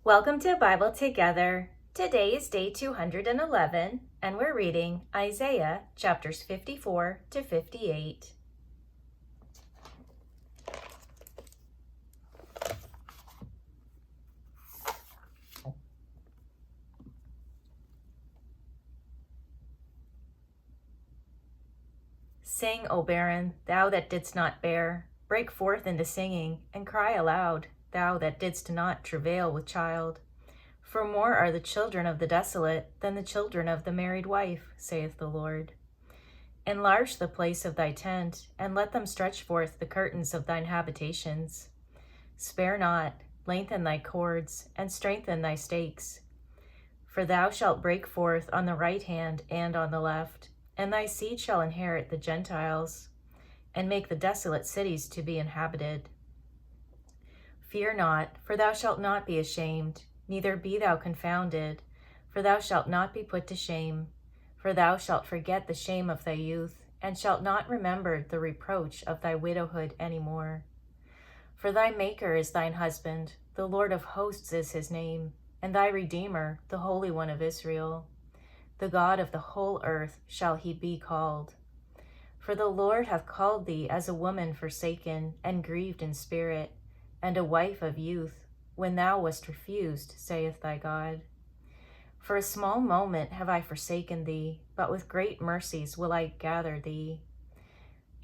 Welcome to Bible Together. Today is day 211, and we're reading Isaiah chapters 54 to 58. Sing, O barren, thou that didst not bear. Break forth into singing, and cry aloud, thou that didst not travail with child. For more are the children of the desolate than the children of the married wife, saith the Lord. Enlarge the place of thy tent, and let them stretch forth the curtains of thine habitations. Spare not, lengthen thy cords, and strengthen thy stakes. For thou shalt break forth on the right hand and on the left, and thy seed shall inherit the Gentiles, and make the desolate cities to be inhabited. Fear not, for thou shalt not be ashamed, neither be thou confounded, for thou shalt not be put to shame. For thou shalt forget the shame of thy youth, and shalt not remember the reproach of thy widowhood any more. For thy Maker is thine husband, the Lord of hosts is his name, and thy Redeemer, the Holy One of Israel. The God of the whole earth shall he be called. For the Lord hath called thee as a woman forsaken and grieved in spirit, and a wife of youth, when thou wast refused, saith thy God. For a small moment have I forsaken thee, but with great mercies will I gather thee.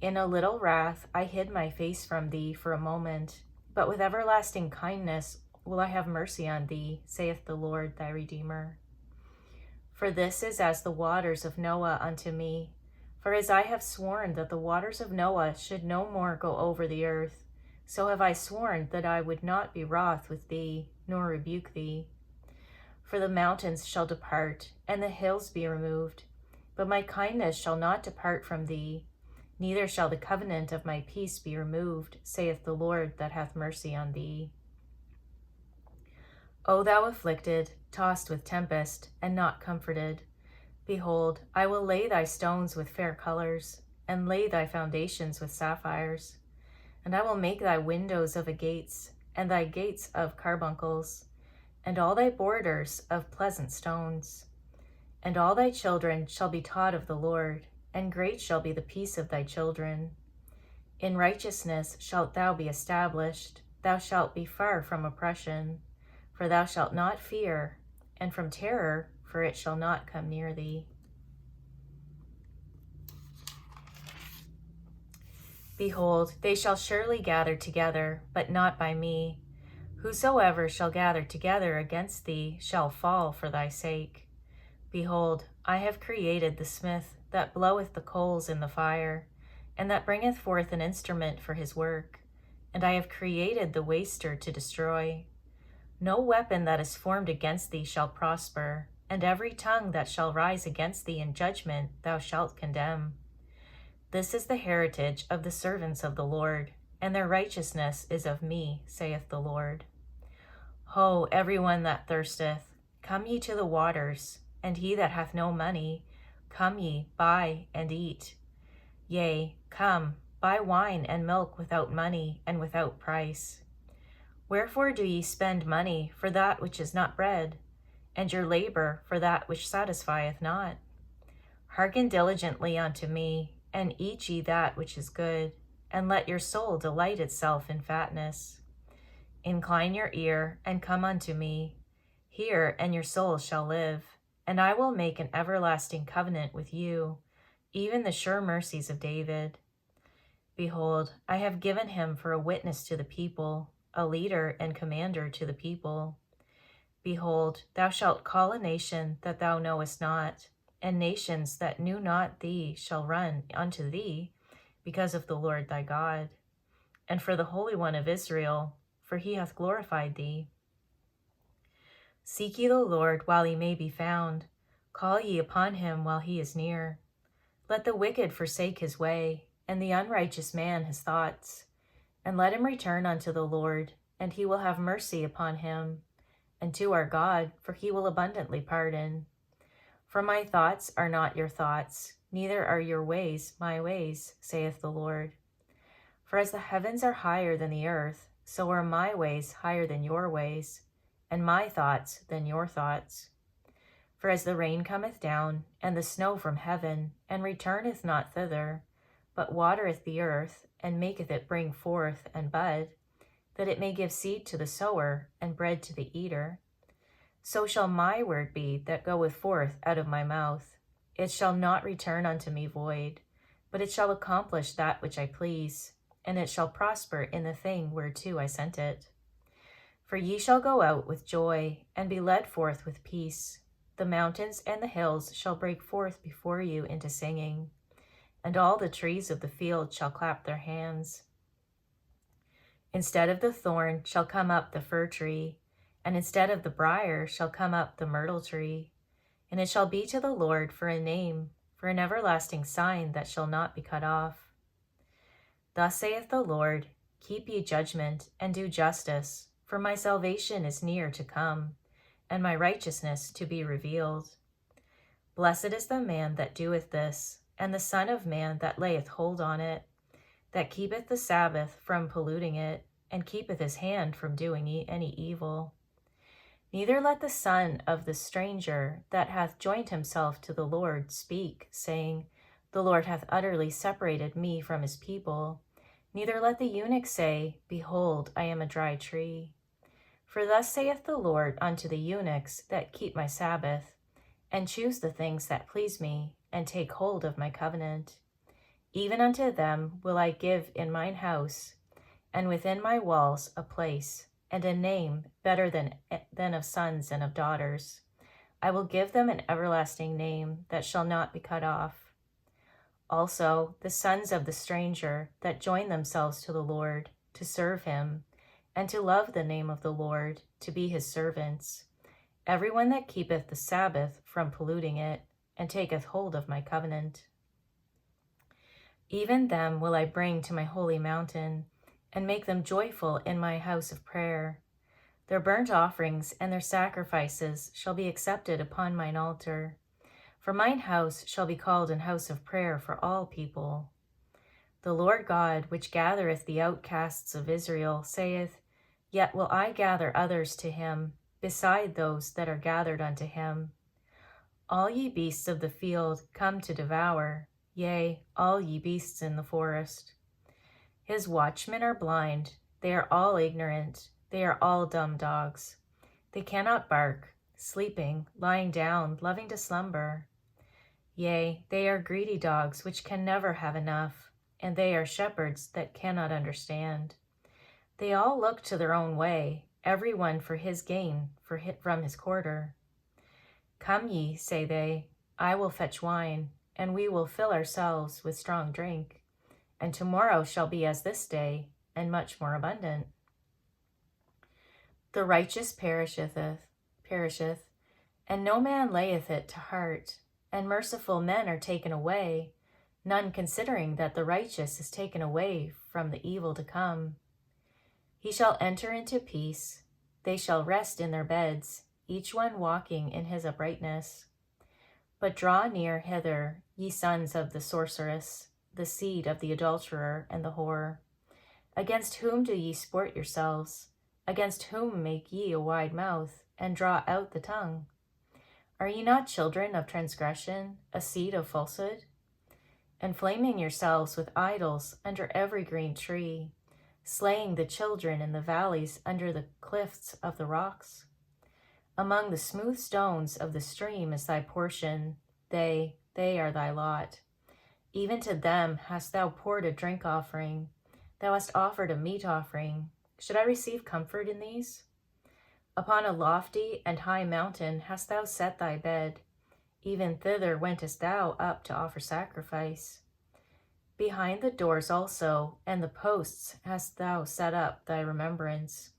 In a little wrath I hid my face from thee for a moment, but with everlasting kindness will I have mercy on thee, saith the Lord thy Redeemer. For this is as the waters of Noah unto me. For as I have sworn that the waters of Noah should no more go over the earth, so have I sworn that I would not be wroth with thee, nor rebuke thee. For the mountains shall depart, and the hills be removed, but my kindness shall not depart from thee, neither shall the covenant of my peace be removed, saith the Lord that hath mercy on thee. O thou afflicted, tossed with tempest, and not comforted, behold, I will lay thy stones with fair colors, and lay thy foundations with sapphires. And I will make thy windows of agates, and thy gates of carbuncles, and all thy borders of pleasant stones. And all thy children shall be taught of the Lord, and great shall be the peace of thy children. In righteousness shalt thou be established, thou shalt be far from oppression, for thou shalt not fear, and from terror, for it shall not come near thee. Behold, they shall surely gather together, but not by me. Whosoever shall gather together against thee shall fall for thy sake. Behold, I have created the smith that bloweth the coals in the fire, and that bringeth forth an instrument for his work, and I have created the waster to destroy. No weapon that is formed against thee shall prosper, and every tongue that shall rise against thee in judgment thou shalt condemn. This is the heritage of the servants of the Lord, and their righteousness is of me, saith the Lord. Ho, every one that thirsteth, come ye to the waters, and he that hath no money, come ye, buy and eat. Yea, come, buy wine and milk without money and without price. Wherefore do ye spend money for that which is not bread, and your labor for that which satisfieth not? Hearken diligently unto me, and eat ye that which is good, and let your soul delight itself in fatness. Incline your ear, and come unto me. Hear, and your soul shall live, and I will make an everlasting covenant with you, even the sure mercies of David. Behold, I have given him for a witness to the people, a leader and commander to the people. Behold, thou shalt call a nation that thou knowest not, and nations that knew not thee shall run unto thee, because of the Lord thy God, and for the Holy One of Israel, for he hath glorified thee. Seek ye the Lord while he may be found, call ye upon him while he is near. Let the wicked forsake his way, and the unrighteous man his thoughts, and let him return unto the Lord, and he will have mercy upon him, and to our God, for he will abundantly pardon. For my thoughts are not your thoughts, neither are your ways my ways, saith the Lord. For as the heavens are higher than the earth, so are my ways higher than your ways, and my thoughts than your thoughts. For as the rain cometh down, and the snow from heaven, and returneth not thither, but watereth the earth, and maketh it bring forth and bud, that it may give seed to the sower, and bread to the eater, so shall my word be that goeth forth out of my mouth. It shall not return unto me void, but it shall accomplish that which I please, and it shall prosper in the thing whereto I sent it. For ye shall go out with joy, and be led forth with peace. The mountains and the hills shall break forth before you into singing, and all the trees of the field shall clap their hands. Instead of the thorn shall come up the fir tree, and instead of the brier shall come up the myrtle tree. And it shall be to the Lord for a name, for an everlasting sign that shall not be cut off. Thus saith the Lord, keep ye judgment, and do justice, for my salvation is near to come, and my righteousness to be revealed. Blessed is the man that doeth this, and the Son of Man that layeth hold on it, that keepeth the Sabbath from polluting it, and keepeth his hand from doing any evil. Neither let the son of the stranger that hath joined himself to the Lord speak, saying, the Lord hath utterly separated me from his people. Neither let the eunuch say, behold, I am a dry tree. For thus saith the Lord unto the eunuchs that keep my Sabbath, and choose the things that please me, and take hold of my covenant. Even unto them will I give in mine house, and within my walls a place, and a name better than of sons and of daughters. I will give them an everlasting name that shall not be cut off. Also the sons of the stranger that join themselves to the Lord, to serve him, and to love the name of the Lord, to be his servants. Everyone that keepeth the Sabbath from polluting it, and taketh hold of my covenant. Even them will I bring to my holy mountain, and make them joyful in my house of prayer. Their burnt offerings and their sacrifices shall be accepted upon mine altar. For mine house shall be called an house of prayer for all people. The Lord God, which gathereth the outcasts of Israel, saith, yet will I gather others to him, beside those that are gathered unto him. All ye beasts of the field come to devour, yea, all ye beasts in the forest. His watchmen are blind, they are all ignorant, they are all dumb dogs. They cannot bark, sleeping, lying down, loving to slumber. Yea, they are greedy dogs which can never have enough, and they are shepherds that cannot understand. They all look to their own way, every one for his gain from his quarter. Come ye, say they, I will fetch wine, and we will fill ourselves with strong drink, and tomorrow shall be as this day, and much more abundant. The righteous perisheth, and no man layeth it to heart, and merciful men are taken away, none considering that the righteous is taken away from the evil to come. He shall enter into peace, they shall rest in their beds, each one walking in his uprightness. But draw near hither, ye sons of the sorceress, the seed of the adulterer and the whore. Against whom do ye sport yourselves? Against whom make ye a wide mouth, and draw out the tongue? Are ye not children of transgression, a seed of falsehood? Inflaming yourselves with idols under every green tree, slaying the children in the valleys under the cliffs of the rocks? Among the smooth stones of the stream is thy portion, they are thy lot. Even to them hast thou poured a drink offering, thou hast offered a meat offering. Should I receive comfort in these? Upon a lofty and high mountain hast thou set thy bed, even thither wentest thou up to offer sacrifice. Behind the doors also and the posts hast thou set up thy remembrance,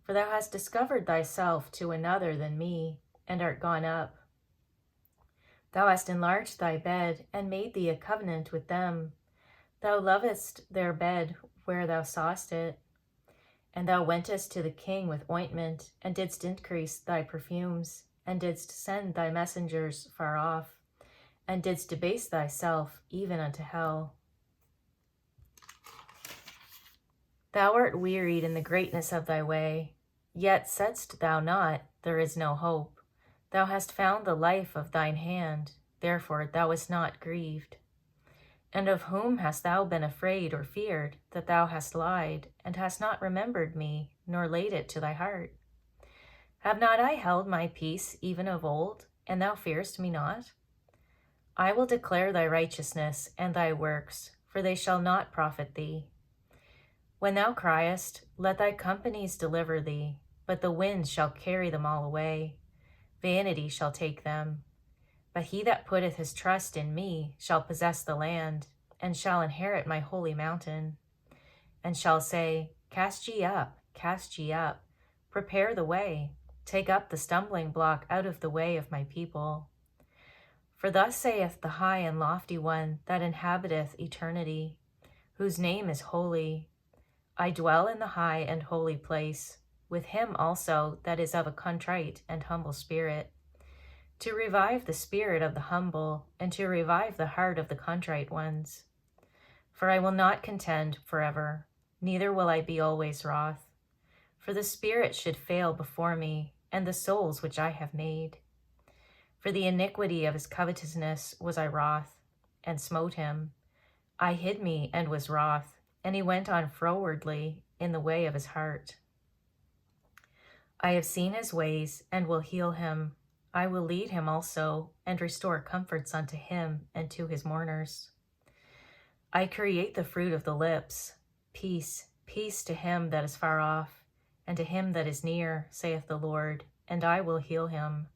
for thou hast discovered thyself to another than me, and art gone up. Thou hast enlarged thy bed, and made thee a covenant with them. Thou lovest their bed where thou sawest it. And thou wentest to the king with ointment, and didst increase thy perfumes, and didst send thy messengers far off, and didst debase thyself even unto hell. Thou art wearied in the greatness of thy way. Yet saidst thou not, there is no hope. Thou hast found the life of thine hand, therefore thou wast not grieved. And of whom hast thou been afraid or feared, that thou hast lied, and hast not remembered me, nor laid it to thy heart? Have not I held my peace even of old, and thou fearest me not? I will declare thy righteousness and thy works, for they shall not profit thee. When thou criest, let thy companies deliver thee, but the winds shall carry them all away. Vanity shall take them. But he that putteth his trust in me shall possess the land, and shall inherit my holy mountain, and shall say, cast ye up, prepare the way, take up the stumbling block out of the way of my people. For thus saith the high and lofty one that inhabiteth eternity, whose name is holy. I dwell in the high and holy place, with him also that is of a contrite and humble spirit, to revive the spirit of the humble, and to revive the heart of the contrite ones. For I will not contend forever, neither will I be always wroth. For the spirit should fail before me, and the souls which I have made. For the iniquity of his covetousness was I wroth, and smote him. I hid me and was wroth, and he went on frowardly in the way of his heart. I have seen his ways, and will heal him. I will lead him also, and restore comforts unto him and to his mourners. I create the fruit of the lips. Peace, peace to him that is far off, and to him that is near, saith the Lord, and I will heal him.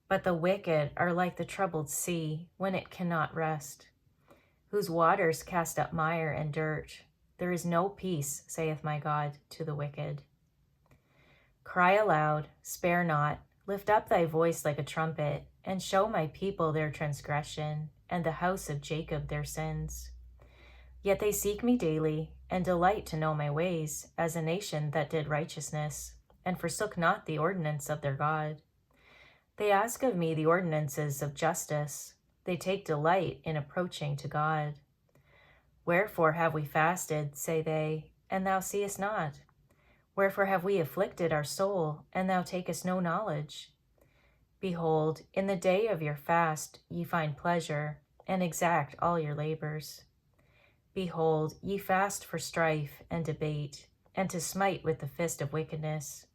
But the wicked are like the troubled sea, when it cannot rest, whose waters cast up mire and dirt. There is no peace, saith my God, to the wicked. Cry aloud, spare not, lift up thy voice like a trumpet, and show my people their transgression, and the house of Jacob their sins. Yet they seek me daily, and delight to know my ways, as a nation that did righteousness, and forsook not the ordinance of their God. They ask of me the ordinances of justice. They take delight in approaching to God. Wherefore have we fasted, say they, and thou seest not? Wherefore have we afflicted our soul, and thou takest no knowledge? Behold, in the day of your fast ye find pleasure, and exact all your labors. Behold, ye fast for strife and debate, and to smite with the fist of wickedness.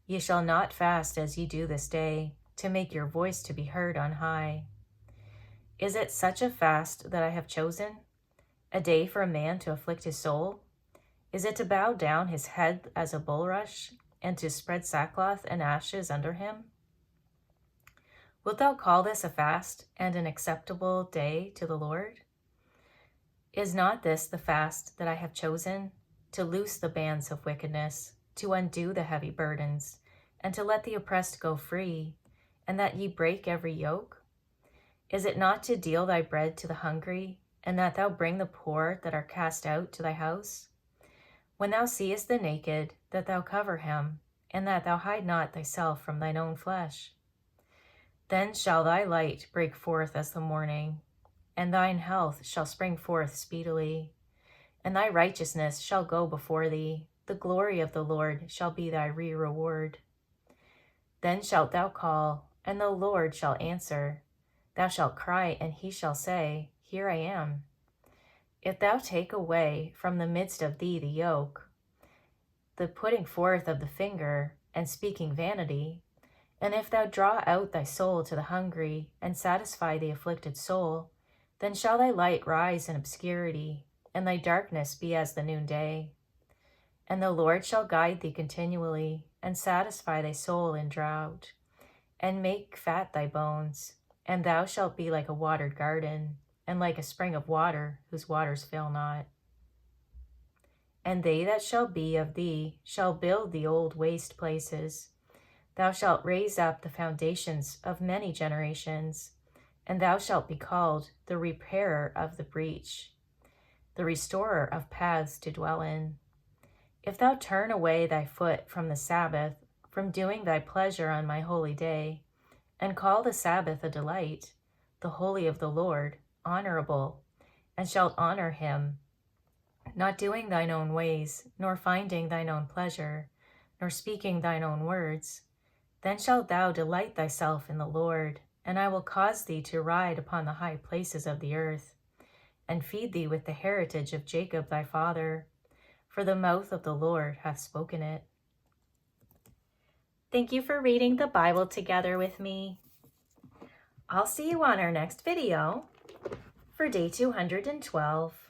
Ye shall not fast as ye do this day, to make your voice to be heard on high. Is it such a fast that I have chosen? A day for a man to afflict his soul? Is it to bow down his head as a bulrush, and to spread sackcloth and ashes under him? Wilt thou call this a fast and an acceptable day to the Lord? Is not this the fast that I have chosen? To loose the bands of wickedness, to undo the heavy burdens, and to let the oppressed go free, and that ye break every yoke? Is it not to deal thy bread to the hungry, and that thou bring the poor that are cast out to thy house? When thou seest the naked, that thou cover him, and that thou hide not thyself from thine own flesh. Then shall thy light break forth as the morning, and thine health shall spring forth speedily, and thy righteousness shall go before thee. The glory of the Lord shall be thy reward. Then shalt thou call, and the Lord shall answer. Thou shalt cry, and he shall say, Here I am. If thou take away from the midst of thee the yoke, the putting forth of the finger, and speaking vanity, and if thou draw out thy soul to the hungry, and satisfy the afflicted soul, then shall thy light rise in obscurity, and thy darkness be as the noonday. And the Lord shall guide thee continually, and satisfy thy soul in drought, and make fat thy bones, and thou shalt be like a watered garden, and like a spring of water, whose waters fail not. And they that shall be of thee shall build the old waste places. Thou shalt raise up the foundations of many generations, and thou shalt be called the repairer of the breach, the restorer of paths to dwell in. If thou turn away thy foot from the Sabbath, from doing thy pleasure on my holy day, and call the Sabbath a delight, the holy of the Lord, honorable, and shalt honor him, not doing thine own ways, nor finding thine own pleasure, nor speaking thine own words. Then shalt thou delight thyself in the Lord, and I will cause thee to ride upon the high places of the earth, and feed thee with the heritage of Jacob thy father, for the mouth of the Lord hath spoken it. Thank you for reading the Bible together with me. I'll see you on our next video for day 212.